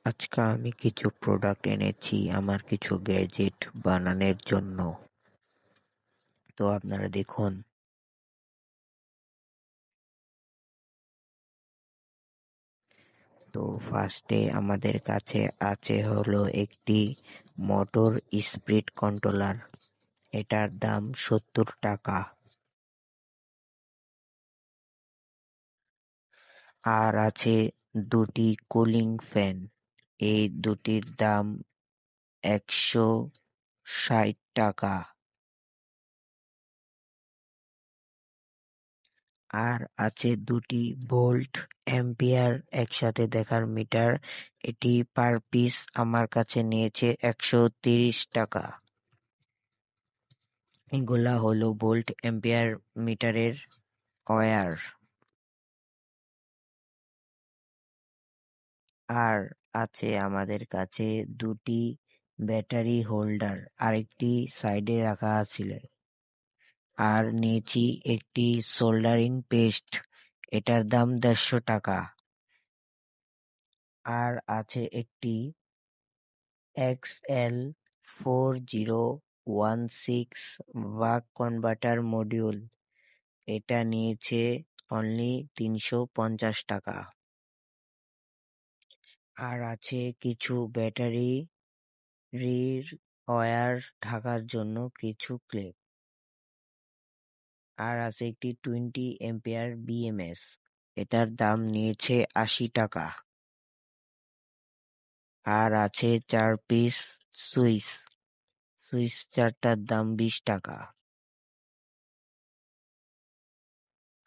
আজকে আমি কিছু প্রোডাক্ট এনেছি আমার কিছু গ্যাজেট বানানোর জন্য। তো আপনারা দেখুন। তো ফার্স্টে আমাদের কাছে আছে হলো একটি মোটর স্পিড কন্ট্রোলার। এটার দাম 70 টাকা। আর আছে দুটি কুলিং ফ্যান। এই দুটির দাম 160 টাকা। আর আছে দুটি ভোল্ট অ্যাম্পিয়ার একসাথে দেখার মিটার। এটি পার পিস আমার কাছে নিয়েছে 130 টাকা। এগুলা হলো ভোল্ট অ্যাম্পিয়ার মিটারের ওয়্যার। আর আছে আমাদের কাছে দুটি ব্যাটারি হোল্ডার, আরেকটি সাইডে রাখা ছিল। আর নিয়েছি একটি সোল্ডারিং পেস্ট, এটার দাম 150 টাকা। আর আছে একটি XL4016 বাক কনভার্টার মডিউল, এটা নিয়েছে অনলি 350 টাকা। আর আছে কিছু ব্যাটারির ওয়্যার ঢাকার জন্য কিছু ক্লিপ। আর আছে একটি 20 এম্পিয়ার BMS, এটার দাম নিয়েছে 80 টাকা। আর আছে 4 পিস সুইচ চারটার দাম 20 টাকা।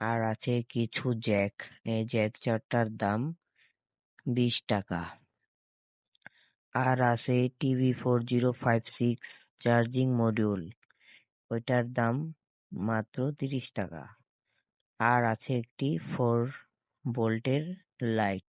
আর আছে কিছু জ্যাক, এই জ্যাক চারটার দাম 20 টাকা। আর আছে TV4056 চার্জিং মডিউল, ওইটার দাম মাত্র 30 টাকা। আর আছে একটি 4 ভোল্টের লাইট।